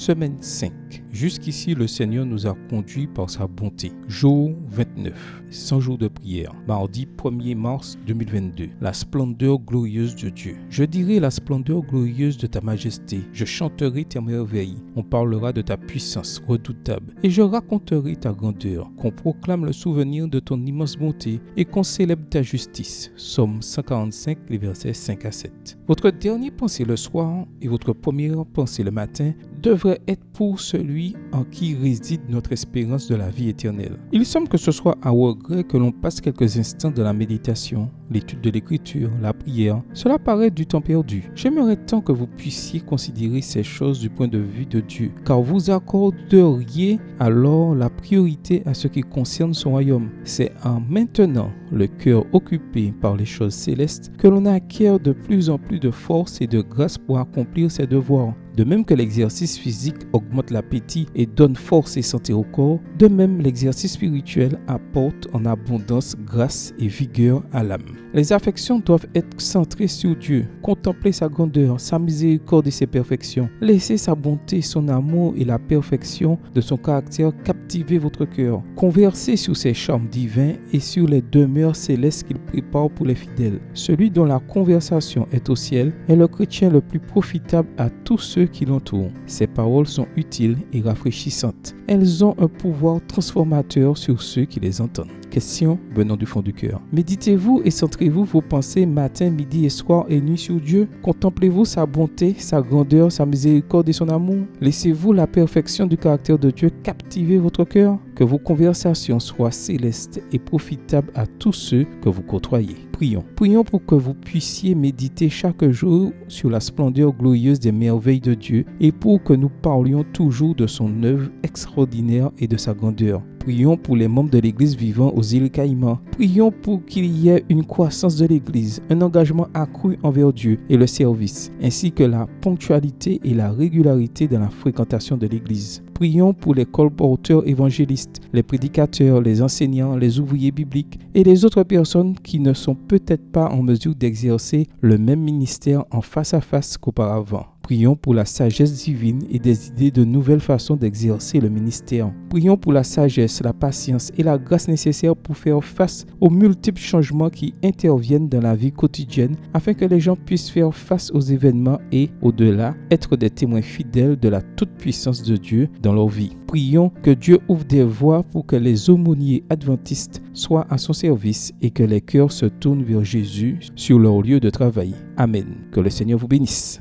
semaine 5. Jusqu'ici, le Seigneur nous a conduits par sa bonté. Jour 29, 100 jours de prière. Mardi 1er mars 2022. La splendeur glorieuse de Dieu. Je dirai la splendeur glorieuse de ta majesté. Je chanterai tes merveilles. On parlera de ta puissance redoutable. Et je raconterai ta grandeur. Qu'on proclame le souvenir de ton immense bonté et qu'on célèbre ta justice. Psaume 145, les versets 5 à 7. Votre dernière pensée le soir et votre première pensée le matin devrait être pour celui en qui réside notre espérance de la vie éternelle. Il semble que ce soit à regret que l'on passe quelques instants de la méditation, l'étude de l'écriture, la prière. Cela paraît du temps perdu. J'aimerais tant que vous puissiez considérer ces choses du point de vue de Dieu, car vous accorderiez alors la priorité à ce qui concerne son royaume. C'est en maintenant le cœur occupé par les choses célestes que l'on acquiert de plus en plus de force et de grâce pour accomplir ses devoirs. De même que l'exercice physique augmente l'appétit et donne force et santé au corps, de même l'exercice spirituel apporte en abondance grâce et vigueur à l'âme. Les affections doivent être centrées sur Dieu, contempler sa grandeur, sa miséricorde et ses perfections. Laissez sa bonté, son amour et la perfection de son caractère captiver votre cœur. Conversez sur ses charmes divins et sur les demeures célestes qu'il prépare pour les fidèles. Celui dont la conversation est au ciel est le chrétien le plus profitable à tous ceux qui l'entourent. Ces paroles sont utiles et rafraîchissantes. Elles ont un pouvoir transformateur sur ceux qui les entendent. Question venant du fond du cœur. Méditez-vous et centrez-vous vos pensées matin, midi et soir et nuit sur Dieu. Contemplez-vous sa bonté, sa grandeur, sa miséricorde et son amour. Laissez-vous la perfection du caractère de Dieu captiver votre cœur. Que vos conversations soient célestes et profitables à tous ceux que vous côtoyez. Prions. Prions pour que vous puissiez méditer chaque jour sur la splendeur glorieuse des merveilles de Dieu et pour que nous parlions toujours de son œuvre extraordinaire et de sa grandeur. Prions pour les membres de l'Église vivant aux îles Caïmans. Prions pour qu'il y ait une croissance de l'Église, un engagement accru envers Dieu et le service, ainsi que la ponctualité et la régularité dans la fréquentation de l'Église. Prions pour les colporteurs évangélistes, les prédicateurs, les enseignants, les ouvriers bibliques et les autres personnes qui ne sont peut-être pas en mesure d'exercer le même ministère en face à face qu'auparavant. Prions pour la sagesse divine et des idées de nouvelles façons d'exercer le ministère. Prions pour la sagesse, la patience et la grâce nécessaires pour faire face aux multiples changements qui interviennent dans la vie quotidienne afin que les gens puissent faire face aux événements et, au-delà, être des témoins fidèles de la toute-puissance de Dieu dans leur vie. Prions que Dieu ouvre des voies pour que les aumôniers adventistes soient à son service et que les cœurs se tournent vers Jésus sur leur lieu de travail. Amen. Que le Seigneur vous bénisse.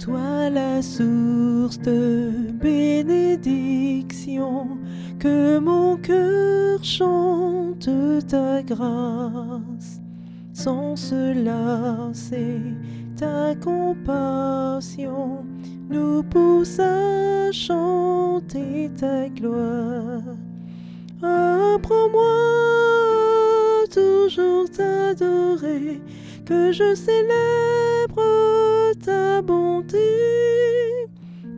Toi la source de bénédiction, que mon cœur chante ta grâce. Sans cela, c'est ta compassion nous pousse à chanter ta gloire. Apprends-moi à toujours t'adorer, que je célèbre ta bonté,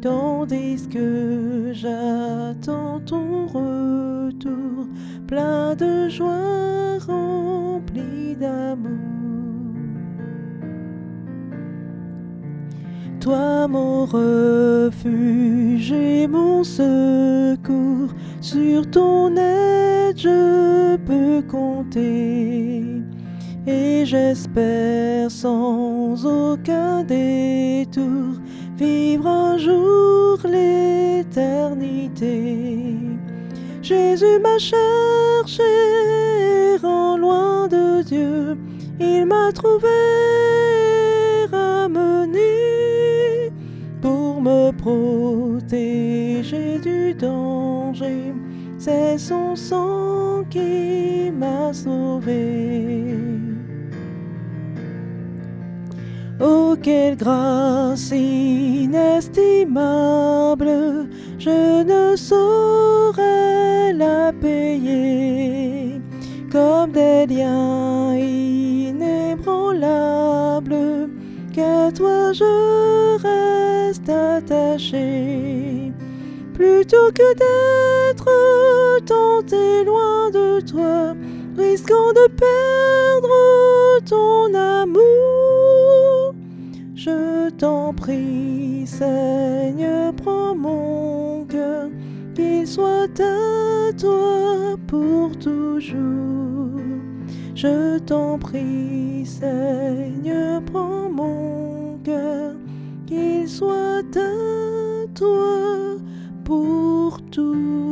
tandis que j'attends ton retour, plein de joie, rempli d'amour. Toi mon refuge et mon secours, sur ton aide je peux compter. Et j'espère sans aucun détour vivre un jour l'éternité. Jésus m'a cherché, errant loin de Dieu, il m'a trouvé, ramené pour me protéger du danger. C'est son sang qui m'a sauvé. Oh, quelle grâce inestimable, je ne saurais la payer. Comme des liens inébranlables, qu'à toi je reste attaché. Plutôt que des d'être tenté loin de toi, risquant de perdre ton amour. Je t'en prie, Seigneur, prends mon cœur, qu'il soit à toi pour toujours. Je t'en prie, Seigneur, prends mon cœur, qu'il soit à toi pour toujours.